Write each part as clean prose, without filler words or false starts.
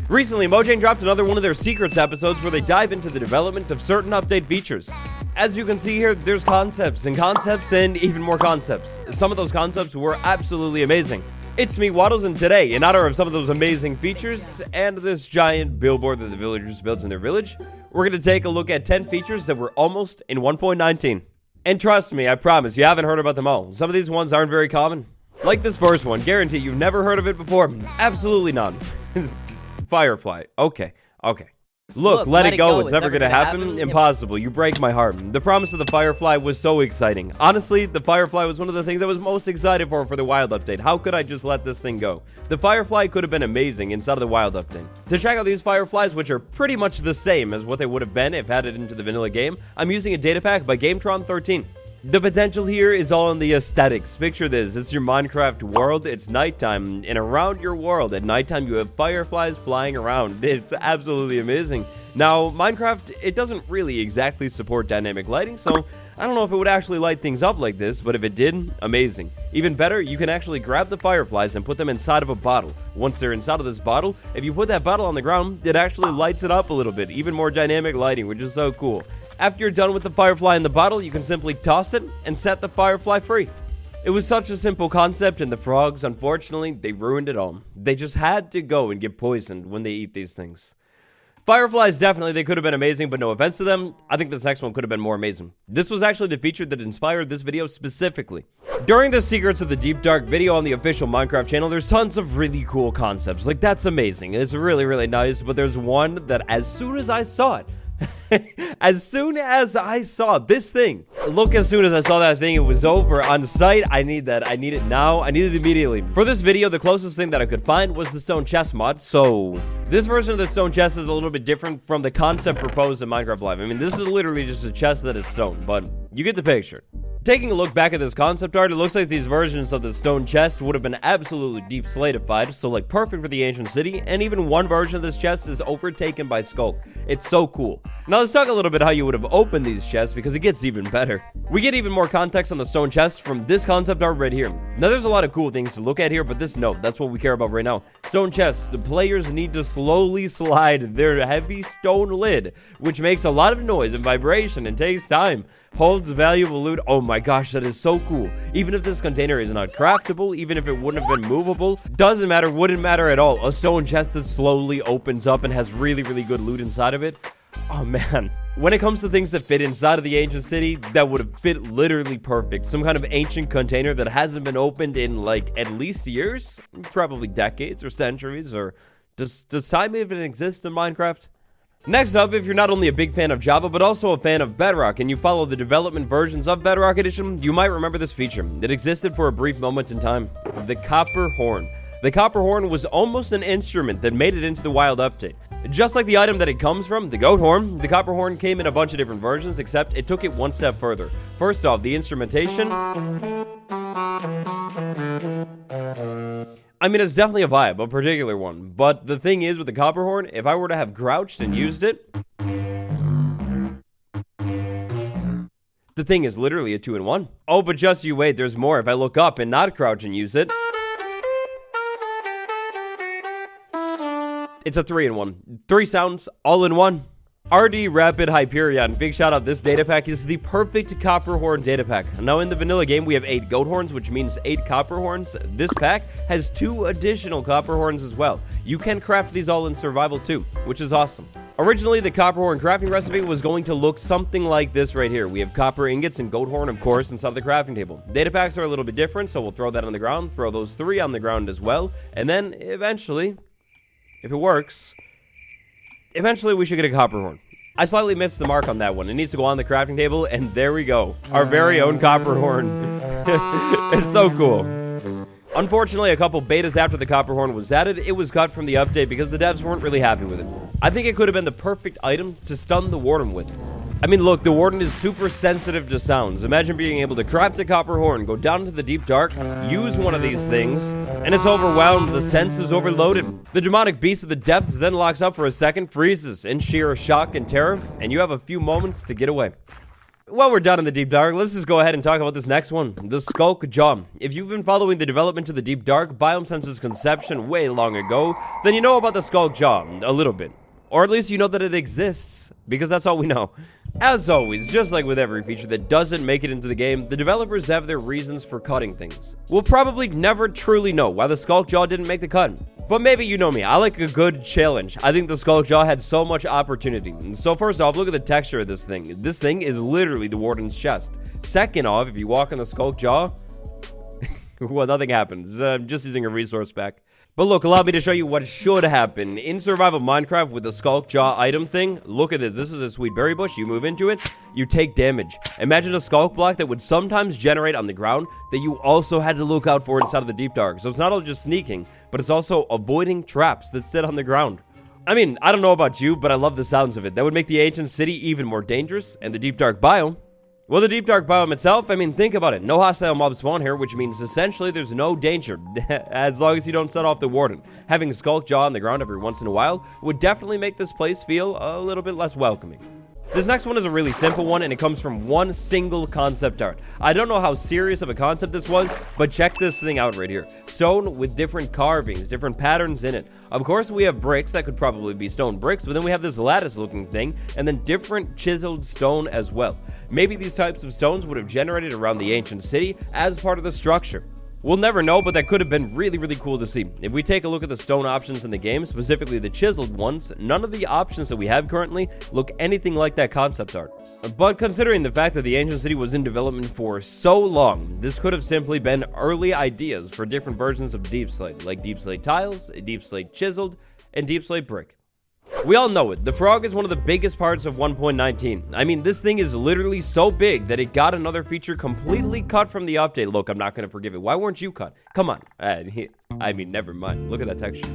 Recently, Mojang dropped another one of their secrets episodes where they dive into the development of certain update features. As you can see here, there's concepts and even more concepts. Some of those concepts were absolutely amazing. It's me, Waddles, and today, in honor of some of those amazing features and this giant billboard that the villagers built in their village, we're going to take a look at 10 features that were almost in 1.19. And trust me, I promise, you haven't heard about them all. Some of these ones aren't very common. Like this first one, guarantee you've never heard of it before. Absolutely none. Firefly. Okay. Look, let it go. It's never gonna happen. Impossible. You break my heart. The promise of the Firefly was so exciting. Honestly, the Firefly was one of the things I was most excited for the Wild update. How could I just let this thing go? The Firefly could have been amazing inside of the Wild update. To check out these Fireflies, which are pretty much the same as what they would have been if added into the vanilla game, I'm using a data pack by Gametron 13. The potential here is all in the aesthetics. Picture this, it's your Minecraft world, it's nighttime, and around your world at nighttime you have fireflies flying around. It's absolutely amazing. Now, Minecraft, it doesn't really exactly support dynamic lighting, so I don't know if it would actually light things up like this, but if it did, amazing. Even better, you can actually grab the fireflies and put them inside of a bottle. Once they're inside of this bottle, if you put that bottle on the ground, it actually lights it up a little bit, even more dynamic lighting, which is so cool. After you're done with the firefly in the bottle, you can simply toss it and set the firefly free. It was such a simple concept, and the frogs, unfortunately, they ruined it all. They just had to go and get poisoned when they eat these things. Fireflies, definitely, they could have been amazing, but no offense to them, I think this next one could have been more amazing. This was actually the feature that inspired this video specifically. During the Secrets of the Deep Dark video on the official Minecraft channel, there's tons of really cool concepts. Like, that's amazing. It's really, really nice, but there's one that as soon as I saw it, as soon as I saw this thing, as soon as I saw that thing, it was over on site. I need that. I need it now. I need it immediately. For this video, the closest thing that I could find was the stone chest mod. So this version of the stone chest is a little bit different from the concept proposed in Minecraft Live. I mean, this is literally just a chest that is stone, but you get the picture. Taking a look back at this concept art, it looks like these versions of the stone chest would have been absolutely deep slatified, so like perfect for the ancient city, and even one version of this chest is overtaken by Skulk. It's so cool. Now let's talk a little bit how you would have opened these chests, because it gets even better. We get even more context on the stone chest from this concept art right here. Now there's a lot of cool things to look at here, but that's what we care about right now. Stone chests, the players need to slowly slide their heavy stone lid, which makes a lot of noise and vibration and takes time. Holds valuable loot. Oh my gosh, that is so cool. Even if this container is not craftable, even if it wouldn't have been movable, doesn't matter, wouldn't matter at all. A stone chest that slowly opens up and has really, really good loot inside of it. Oh man. When it comes to things that fit inside of the ancient city, that would have fit literally perfect. Some kind of ancient container that hasn't been opened in like at least years, probably decades or centuries, or does time even exist in Minecraft? Next up, if you're not only a big fan of Java, but also a fan of Bedrock, and you follow the development versions of Bedrock Edition, you might remember this feature. It existed for a brief moment in time. The copper horn. The copper horn was almost an instrument that made it into the Wild update. Just like the item that it comes from, the goat horn, the copper horn came in a bunch of different versions, except it took it one step further. First off, the instrumentation. I mean, it's definitely a vibe, a particular one. But the thing is with the copper horn, if I were to have crouched and used it, the thing is literally a 2-in-1. Oh, but just you wait, there's more. If I look up and not crouch and use it, it's a 3-in-1. 3 sounds, all in one. RD Rapid Hyperion, big shout out. This data pack is the perfect copper horn data pack. Now in the vanilla game we have 8 goat horns, which means 8 copper horns. This pack has 2 additional copper horns as well. You can craft these all in survival too, which is awesome. Originally the copper horn crafting recipe was going to look something like this right here. We have copper ingots and goat horn, of course, inside the crafting table. Data packs are a little bit different, so we'll throw that on the ground, throw those 3 on the ground as well, and then eventually, if it works, eventually we should get a copper horn. I slightly missed the mark on that one. It needs to go on the crafting table, and there we go. Our very own copper horn. It's so cool. Unfortunately, a couple betas after the copper horn was added, it was cut from the update because the devs weren't really happy with it. I think it could have been the perfect item to stun the warden with. I mean, look, the warden is super sensitive to sounds. Imagine being able to craft a copper horn, go down into the deep dark, use one of these things, and it's overwhelmed, the sense is overloaded. The demonic beast of the depths then locks up for a second, freezes in sheer shock and terror, and you have a few moments to get away. While we're done in the Deep Dark, let's just go ahead and talk about this next one, the Skulk Jaw. If you've been following the development of the Deep Dark biome since its conception way long ago, then you know about the Skulk Jaw a little bit. Or at least you know that it exists, because that's all we know. As always, just like with every feature that doesn't make it into the game, the developers have their reasons for cutting things. We'll probably never truly know why the Skulk Jaw didn't make the cut. But maybe you know me, I like a good challenge. I think the Skulk Jaw had so much opportunity. So first off, look at the texture of this thing. This thing is literally the warden's chest. Second off, if you walk on the Skulk Jaw, well, nothing happens. I'm just using a resource pack. But look, allow me to show you what should happen. In survival Minecraft with the Skulk Jaw item thing, look at this. This is a sweet berry bush. You move into it, you take damage. Imagine a Skulk block that would sometimes generate on the ground that you also had to look out for inside of the Deep Dark. So it's not all just sneaking, but it's also avoiding traps that sit on the ground. I mean, I don't know about you, but I love the sounds of it. That would make the ancient city even more dangerous, and the Deep Dark biome, well, the Deep Dark biome itself, I mean, think about it. No hostile mobs spawn here, which means essentially there's no danger, as long as you don't set off the warden. Having a Skulk Jaw on the ground every once in a while would definitely make this place feel a little bit less welcoming. This next one is a really simple one, and it comes from one single concept art. I don't know how serious of a concept this was, but check this thing out right here. Stone with different carvings, different patterns in it. Of course, we have bricks that could probably be stone bricks, but then we have this lattice-looking thing, and then different chiseled stone as well. Maybe these types of stones would have generated around the ancient city as part of the structure. We'll never know, but that could have been really, really cool to see. If we take a look at the stone options in the game, specifically the chiseled ones, none of the options that we have currently look anything like that concept art. But considering the fact that the ancient city was in development for so long, this could have simply been early ideas for different versions of Deep Slate, like Deep Slate tiles, Deep Slate chiseled, and Deep Slate brick. We all know it. The frog is one of the biggest parts of 1.19. I mean, this thing is literally so big that it got another feature completely cut from the update. Look, I'm not going to forgive it. Why weren't you cut? Come on. I mean, never mind. Look at that texture.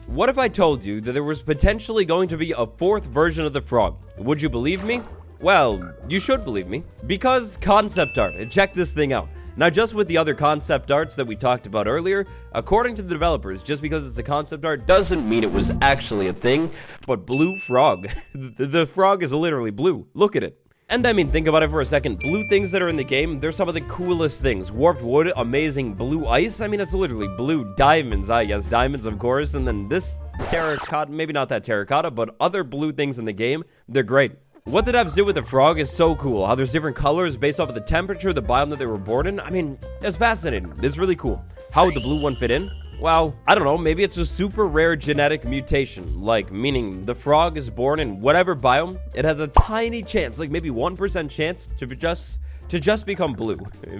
What if I told you that there was potentially going to be a fourth version of the frog? Would you believe me? Well, you should believe me. Because concept art. Check this thing out. Now, just with the other concept arts that we talked about earlier, according to the developers, just because it's a concept art doesn't mean it was actually a thing, but blue frog. The frog is literally blue. Look at it. And I mean, think about it for a second. Blue things that are in the game, they're some of the coolest things. Warped wood, amazing blue ice. I mean, it's literally blue diamonds. Yes, diamonds, of course. And then this terracotta, maybe not that terracotta, but other blue things in the game, they're great. What the devs did with the frog is so cool. How there's different colors based off of the temperature of the biome that they were born in. I mean, it's fascinating. It's really cool. How would the blue one fit in? Well, I don't know. Maybe it's a super rare genetic mutation. Like, meaning the frog is born in whatever biome. It has a tiny chance, like maybe 1% chance to just become blue.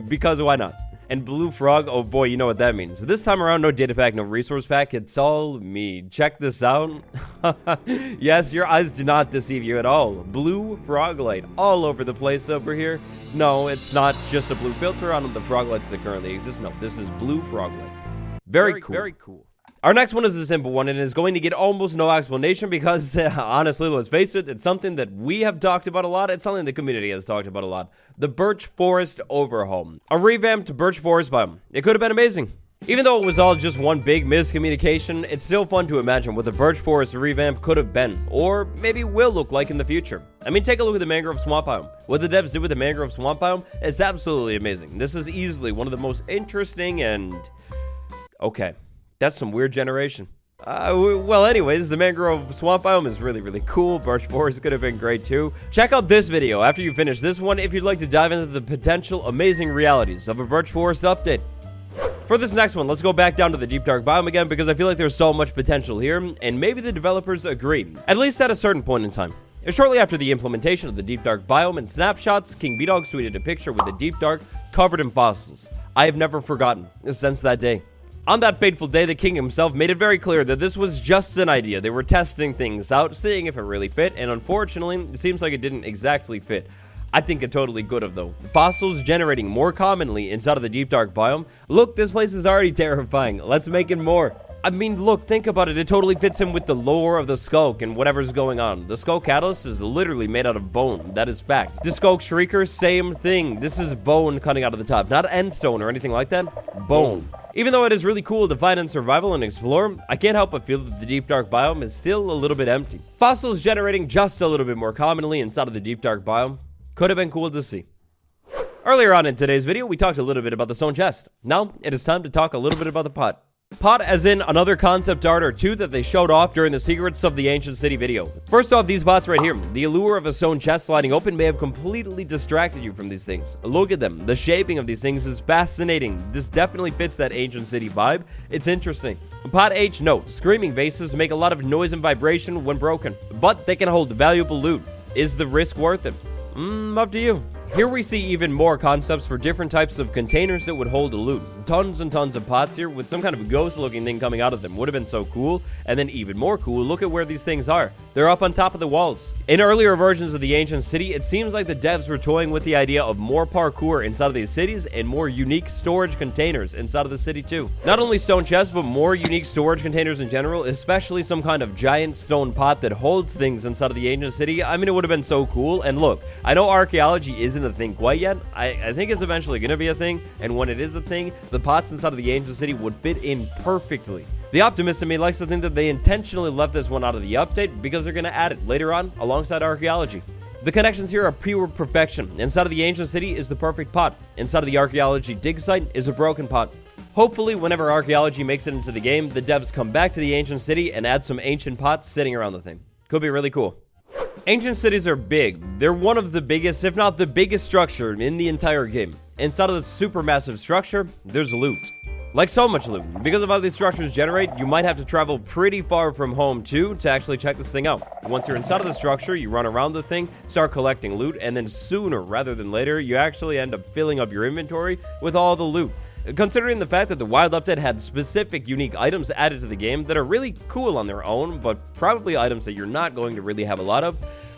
Because why not? And blue frog, oh boy, you know what that means. This time around, no data pack, no resource pack. It's all me. Check this out. Yes, your eyes do not deceive you at all. Blue frog light all over the place over here. No, it's not just a blue filter on the frog lights that currently exist. No, this is blue frog light. Very cool. Very cool. Our next one is a simple one, and it is going to get almost no explanation because, honestly, let's face it, it's something that we have talked about a lot. It's something the community has talked about a lot. The Birch Forest Overhaul. A revamped Birch Forest biome. It could have been amazing. Even though it was all just one big miscommunication, it's still fun to imagine what the Birch Forest revamp could have been, or maybe will look like in the future. I mean, take a look at the Mangrove Swamp biome. What the devs did with the Mangrove Swamp biome is absolutely amazing. This is easily one of the most interesting and... okay. That's some weird generation. Well, anyways, the Mangrove Swamp biome is really, really cool. Birch Forest could have been great, too. Check out this video after you finish this one if you'd like to dive into the potential amazing realities of a Birch Forest update. For this next one, let's go back down to the Deep Dark biome again because I feel like there's so much potential here, and maybe the developers agree, at least at a certain point in time. Shortly after the implementation of the Deep Dark biome and snapshots, King B-Dogs tweeted a picture with the Deep Dark covered in fossils. I have never forgotten since that day. On that fateful day, the king himself made it very clear that this was just an idea. They were testing things out, seeing if it really fit, and unfortunately, it seems like it didn't exactly fit. I think it totally could have, though. Fossils generating more commonly inside of the Deep Dark biome. Look, this place is already terrifying. Let's make it more. I mean, look, think about it. It totally fits in with the lore of the Skulk and whatever's going on. The Skulk Catalyst is literally made out of bone. That is fact. The Skulk Shrieker, same thing. This is bone cutting out of the top. Not endstone or anything like that. Bone. Even though it is really cool to find in survival and explore, I can't help but feel that the Deep Dark biome is still a little bit empty. Fossils generating just a little bit more commonly inside of the Deep Dark biome. Could have been cool to see. Earlier on in today's video, we talked a little bit about the stone chest. Now, it is time to talk a little bit about the pot. Pot as in another concept art or two that they showed off during the Secrets of the Ancient City video. First off, these pots right here. The allure of a stone chest sliding open may have completely distracted you from these things. Look at them. The shaping of these things is fascinating. This definitely fits that Ancient City vibe. It's interesting. Pot H note. Screaming vases make a lot of noise and vibration when broken, but they can hold valuable loot. Is the risk worth it? Up to you. Here we see even more concepts for different types of containers that would hold a loot. Tons and tons of pots here with some kind of ghost looking thing coming out of them. Would have been so cool. And then even more cool, look at where these things are. They're up on top of the walls. In earlier versions of the Ancient City, it seems like the devs were toying with the idea of more parkour inside of these cities and more unique storage containers inside of the city too. Not only stone chests, but more unique storage containers in general, especially some kind of giant stone pot that holds things inside of the Ancient City. I mean, it would have been so cool. And look, I know archaeology isn't a thing quite yet. I think it's eventually going to be a thing, and when it is a thing, the pots inside of the Ancient City would fit in perfectly. The optimist in me likes to think that they intentionally left this one out of the update because they're going to add it later on alongside archaeology. The connections here are pure perfection. Inside of the Ancient City is the perfect pot. Inside of the archaeology dig site is a broken pot. Hopefully, whenever archaeology makes it into the game, the devs come back to the Ancient City and add some ancient pots sitting around the thing. Could be really cool. Ancient cities are big. They're one of the biggest, if not the biggest structure in the entire game. Inside of the supermassive structure, there's loot. Like so much loot. Because of how these structures generate, you might have to travel pretty far from home too to actually check this thing out. Once you're inside of the structure, you run around the thing, start collecting loot, and then sooner rather than later, you actually end up filling up your inventory with all the loot. Considering the fact that the Wild Update had specific unique items added to the game that are really cool on their own, but probably items that you're not going to really have a lot of,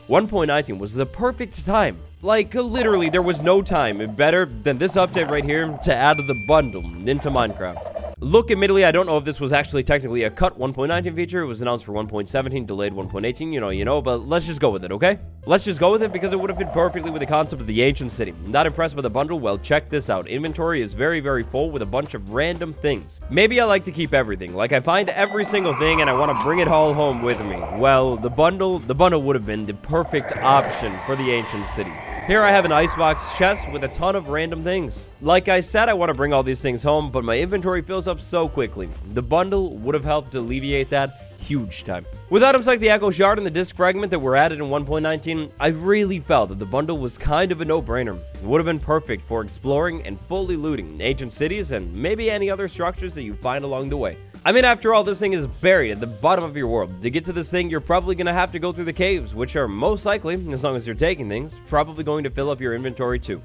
1.19 was the perfect time. Like, literally, there was no time better than this update right here to add the bundle into Minecraft. Look, admittedly, I don't know if this was actually technically a cut 1.19 feature. It was announced for 1.17, delayed 1.18, you know, but let's just go with it, okay? Let's just go with it because it would have fit perfectly with the concept of the Ancient City. Not impressed by the bundle? Well, check this out. Inventory is very, very full with a bunch of random things. Maybe I like to keep everything. Like, I find every single thing and I want to bring it all home with me. Well, the bundle would have been the perfect option for the Ancient City. Here I have an icebox chest with a ton of random things. Like I said, I want to bring all these things home, but my inventory fills up so quickly. The bundle would have helped alleviate that huge time. With items like the Echo Shard and the Disc Fragment that were added in 1.19, I really felt that the bundle was kind of a no-brainer. It would have been perfect for exploring and fully looting ancient cities and maybe any other structures that you find along the way. I mean, after all, this thing is buried at the bottom of your world. To get to this thing, you're probably going to have to go through the caves, which are most likely, as long as you're taking things, probably going to fill up your inventory too.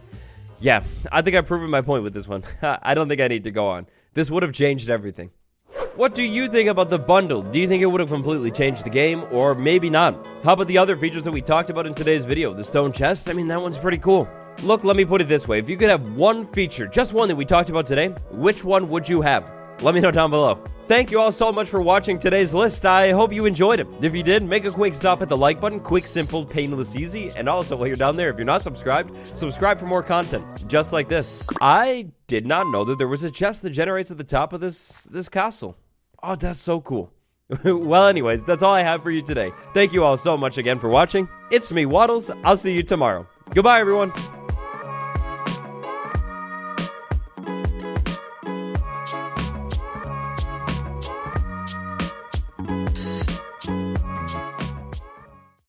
Yeah, I think I've proven my point with this one. I don't think I need to go on. This would have changed everything. What do you think about the bundle? Do you think it would have completely changed the game, or maybe not? How about the other features that we talked about in today's video? The stone chest? I mean, that one's pretty cool. Look, let me put it this way. If you could have one feature, just one that we talked about today, which one would you have? Let me know down below. Thank you all so much for watching today's list. I hope you enjoyed it. If you did, make a quick stop at the like button. Quick, simple, painless, easy. And also, while you're down there, if you're not subscribed, subscribe for more content just like this. I did not know that there was a chest that generates at the top of this castle. Oh, that's so cool. Well, anyways, that's all I have for you today. Thank you all so much again for watching. It's me, Waddles. I'll see you tomorrow. Goodbye, everyone.